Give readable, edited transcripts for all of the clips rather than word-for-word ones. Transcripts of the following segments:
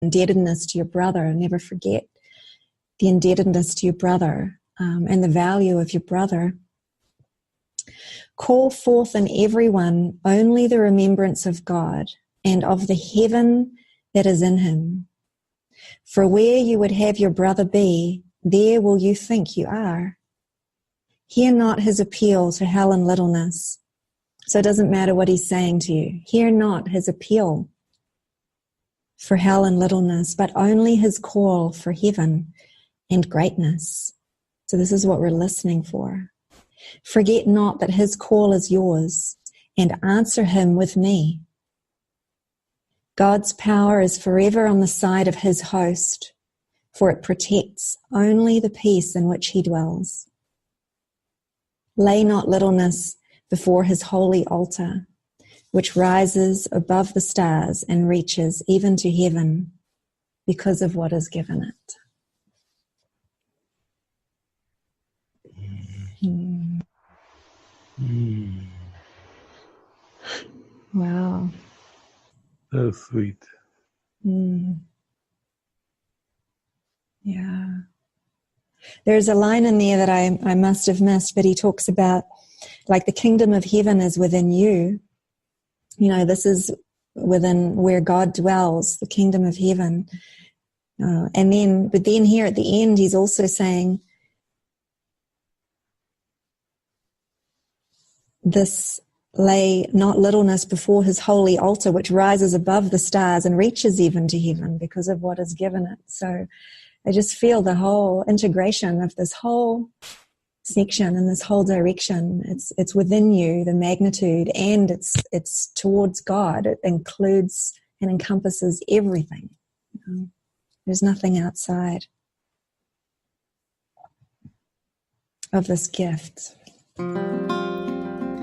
indebtedness to your brother. Never forget the indebtedness to your brother and the value of your brother. Call forth in everyone only the remembrance of God and of the heaven that is in him. For where you would have your brother be, there will you think you are. Hear not his appeal to hell and littleness. So it doesn't matter what he's saying to you. Hear not his appeal for hell and littleness, but only his call for heaven and greatness. So this is what we're listening for. Forget not that his call is yours, and answer him with me. God's power is forever on the side of his host, for it protects only the peace in which he dwells. Lay not littleness before his holy altar, which rises above the stars and reaches even to heaven because of what is given it. Wow. So sweet. Yeah. There's a line in there that I must have missed, but he talks about like the kingdom of heaven is within you. You know, this is within where God dwells, the kingdom of heaven. But then here at the end, he's also saying this, lay not littleness before his holy altar, which rises above the stars and reaches even to heaven because of what is given it. So I just feel the whole integration of this whole section and this whole direction. It's within you, the magnitude, and it's towards God. It includes and encompasses everything. There's nothing outside of this gift.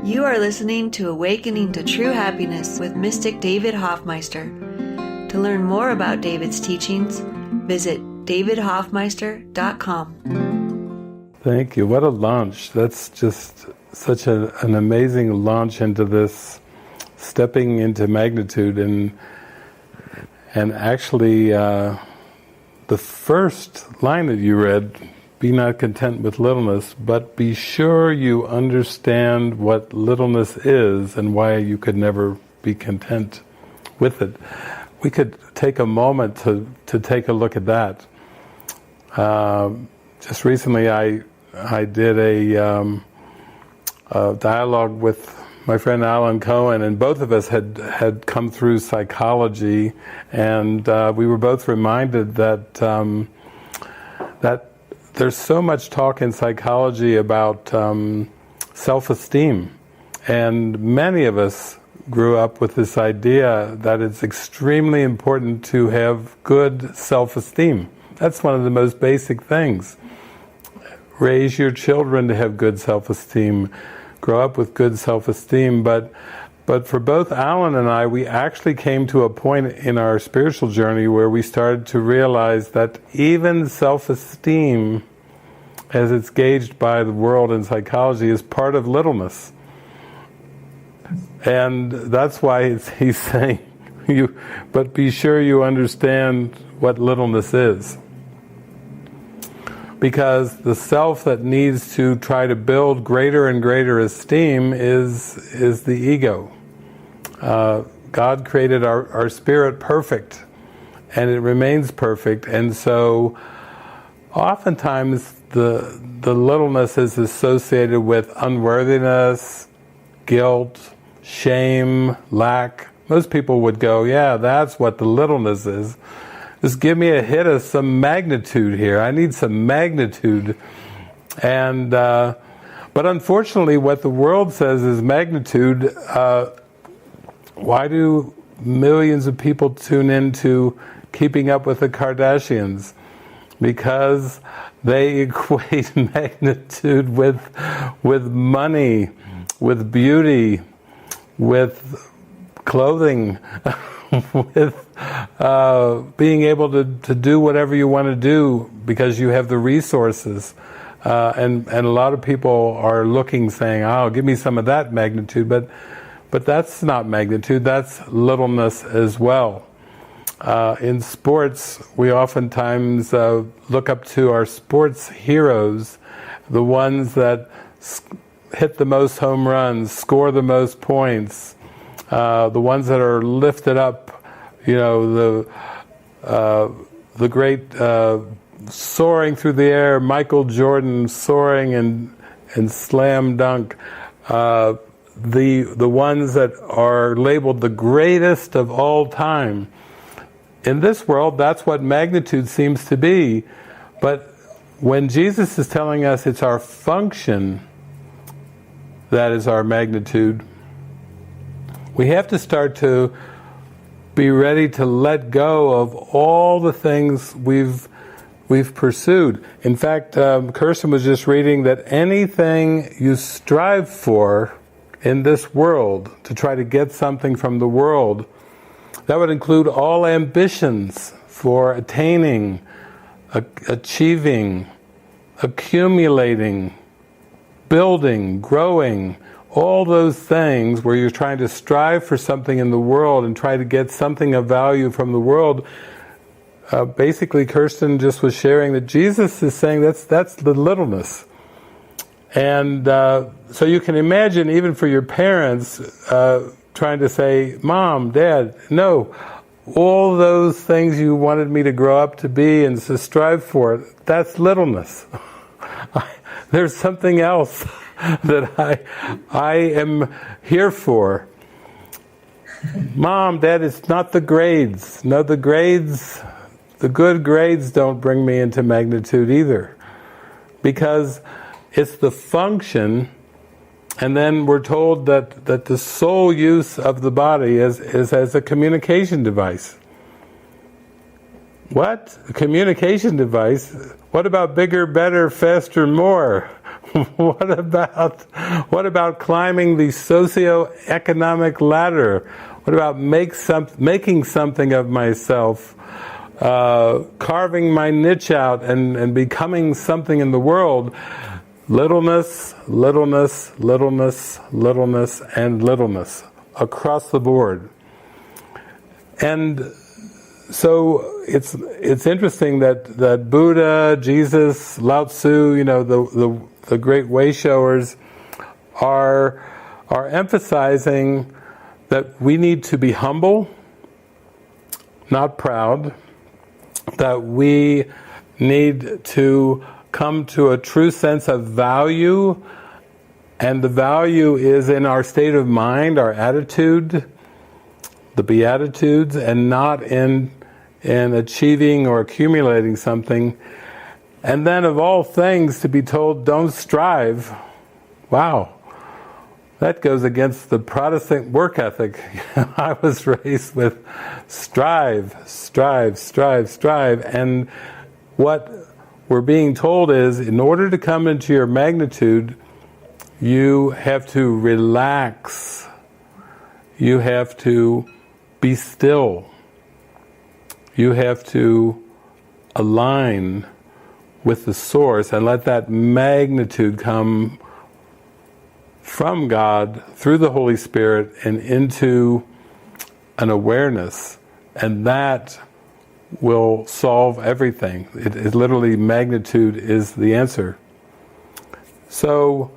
You are listening to Awakening to True Happiness with Mystic David Hoffmeister. To learn more about David's teachings, visit davidhoffmeister.com. Thank you. What a launch. That's just such an amazing launch into this stepping into magnitude. And actually, the first line that you read, be not content with littleness, but be sure you understand what littleness is and why you could never be content with it. We could take a moment to take a look at that. Just recently I did a dialogue with my friend Alan Cohen, and both of us had come through psychology, and we were both reminded that there's so much talk in psychology about self-esteem, and many of us grew up with this idea that it's extremely important to have good self-esteem. That's one of the most basic things. Raise your children to have good self-esteem, grow up with good self-esteem, but for both Alan and I, we actually came to a point in our spiritual journey where we started to realize that even self-esteem, as it's gauged by the world in psychology, is part of littleness. And that's why he's saying, but be sure you understand what littleness is. Because the self that needs to try to build greater and greater esteem is the ego. God created our spirit perfect, and it remains perfect, and so oftentimes the littleness is associated with unworthiness, guilt, shame, lack. Most people would go, yeah, that's what the littleness is. Just give me a hit of some magnitude here. I need some magnitude. And but unfortunately, what the world says is magnitude. Why do millions of people tune into Keeping Up with the Kardashians? Because they equate magnitude with money, with beauty, with clothing, with being able to do whatever you want to do because you have the resources. And a lot of people are looking, saying, oh, give me some of that magnitude, but that's not magnitude, that's littleness as well. In sports, we oftentimes look up to our sports heroes, the ones that hit the most home runs, score the most points, the ones that are lifted up, the great soaring through the air, Michael Jordan soaring and slam dunk, the ones that are labeled the greatest of all time. In this world, that's what magnitude seems to be. But when Jesus is telling us it's our function that is our magnitude, we have to start to be ready to let go of all the things we've pursued. In fact, Kirsten was just reading that anything you strive for in this world, to try to get something from the world, that would include all ambitions for attaining, achieving, accumulating, building, growing, all those things where you're trying to strive for something in the world and try to get something of value from the world. Basically, Kirsten just was sharing that Jesus is saying that's the littleness. And so you can imagine, even for your parents, trying to say, Mom, Dad, no, all those things you wanted me to grow up to be and to strive for, that's littleness. There's something else that I am here for. Mom, Dad, it's not the grades. No, the good grades don't bring me into magnitude either. Because it's the function. And then we're told that the sole use of the body is as a communication device. What? A communication device? What about bigger, better, faster, more? What about climbing the socio-economic ladder? What about making something of myself? Carving my niche out and becoming something in the world? Littleness, littleness, littleness, littleness, and littleness across the board. And so it's interesting that Buddha, Jesus, Lao Tzu, the great way showers are emphasizing that we need to be humble, not proud, that we need to come to a true sense of value, and the value is in our state of mind, our attitude, the Beatitudes, and not in achieving or accumulating something. And then of all things to be told, don't strive. Wow. That goes against the Protestant work ethic. I was raised with strive, strive, strive, strive. And what we're being told is, in order to come into your magnitude, you have to relax. You have to be still. You have to align with the source and let that magnitude come from God through the Holy Spirit and into an awareness. And that will solve everything. It literally, magnitude is the answer. So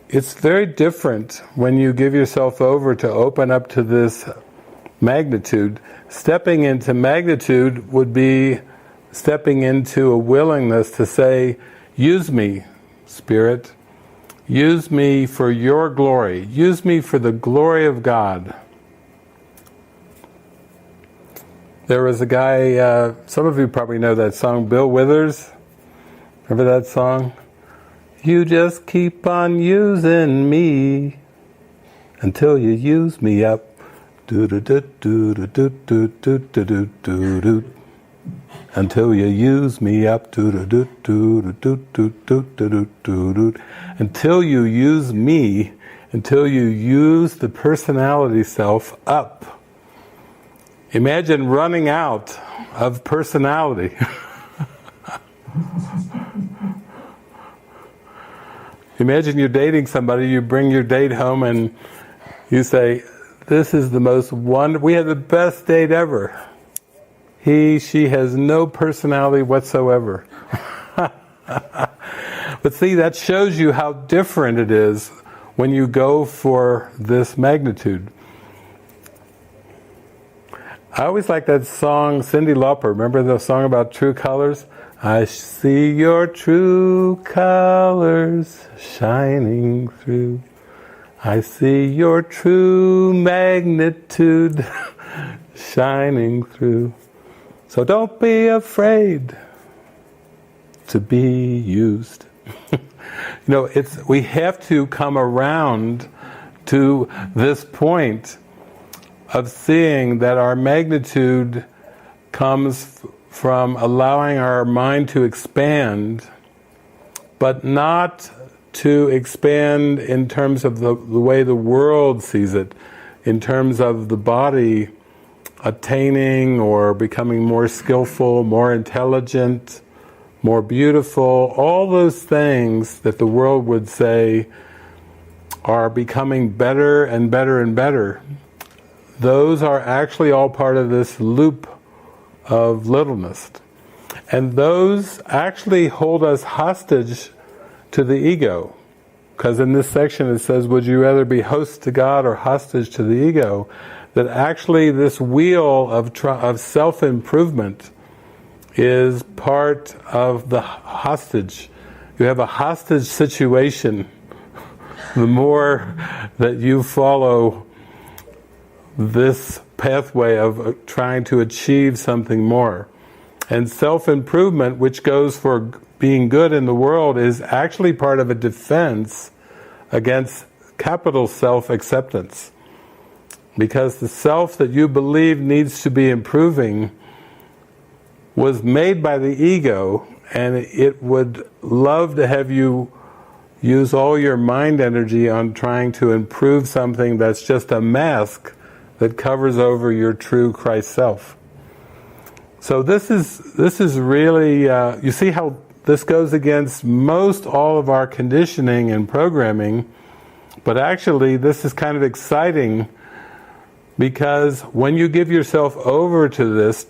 it's very different when you give yourself over to open up to this magnitude. Stepping into magnitude would be stepping into a willingness to say, use me, Spirit. Use me for your glory. Use me for the glory of God. There was a guy, some of you probably know that song, Bill Withers. Remember that song? You just keep on using me until you use me up. Until you use me up. Until you use me, until you use the personality self up. Imagine running out of personality. Imagine you're dating somebody, you bring your date home and you say, this is the most wonderful, we had the best date ever. she has no personality whatsoever. But see, that shows you how different it is when you go for this magnitude. I always like that song, Cyndi Lauper. Remember the song about true colors? I see your true colors shining through. I see your true magnitude shining through. So don't be afraid to be used. We have to come around to this point of seeing that our magnitude comes from allowing our mind to expand, but not to expand in terms of the way the world sees it, in terms of the body attaining or becoming more skillful, more intelligent, more beautiful, all those things that the world would say are becoming better and better and better. Those are actually all part of this loop of littleness. And those actually hold us hostage to the ego. Because in this section it says, would you rather be host to God or hostage to the ego? That actually this wheel of self-improvement is part of the hostage. You have a hostage situation the more that you follow this pathway of trying to achieve something more. And self-improvement, which goes for being good in the world, is actually part of a defense against capital self-acceptance. Because the self that you believe needs to be improving was made by the ego, and it would love to have you use all your mind energy on trying to improve something that's just a mask that covers over your true Christ self. So this is really, you see how this goes against most all of our conditioning and programming, but actually this is kind of exciting, because when you give yourself over to this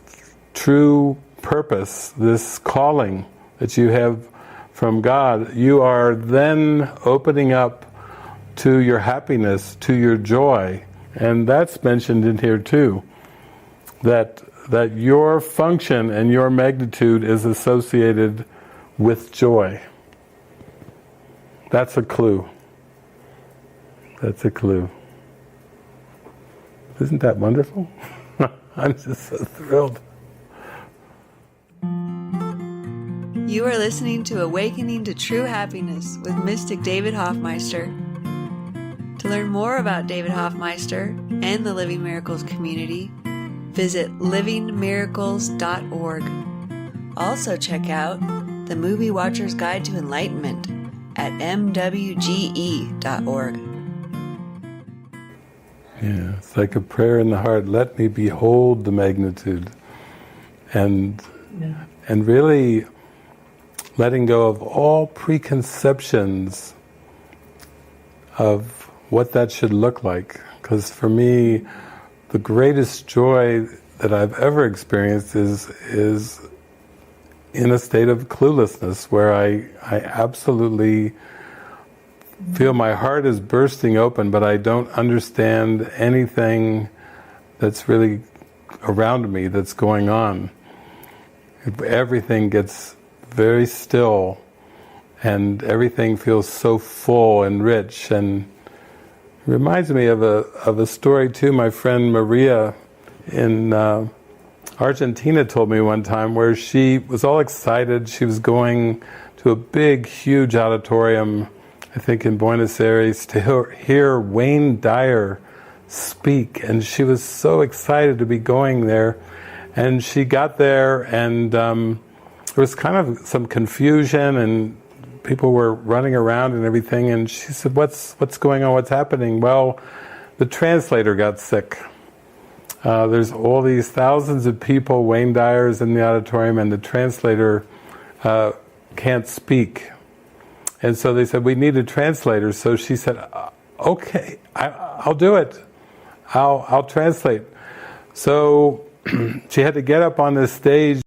true purpose, this calling that you have from God, you are then opening up to your happiness, to your joy. And that's mentioned in here too, that your function and your magnitude is associated with joy. That's a clue. That's a clue. Isn't that wonderful? I'm just so thrilled. You are listening to Awakening to True Happiness with Mystic David Hoffmeister. To learn more about David Hoffmeister and the Living Miracles community, visit livingmiracles.org. Also check out The Movie Watcher's Guide to Enlightenment at mwge.org. Yeah, it's like a prayer in the heart. Let me behold the magnitude, and really letting go of all preconceptions of what that should look like. Because for me, the greatest joy that I've ever experienced is in a state of cluelessness, where I absolutely feel my heart is bursting open, but I don't understand anything that's really around me that's going on. Everything gets very still, and everything feels so full and rich. And it reminds me of a story too. My friend Maria in Argentina told me one time, where she was all excited. She was going to a big, huge auditorium, I think in Buenos Aires, to hear Wayne Dyer speak, and she was so excited to be going there. And she got there, and there was kind of some confusion, and people were running around and everything, and she said, what's going on, what's happening? Well, the translator got sick. There's all these thousands of people, Wayne Dyer's in the auditorium, and the translator can't speak. And so they said, we need a translator. So she said, okay, I'll do it. I'll translate. So she had to get up on this stage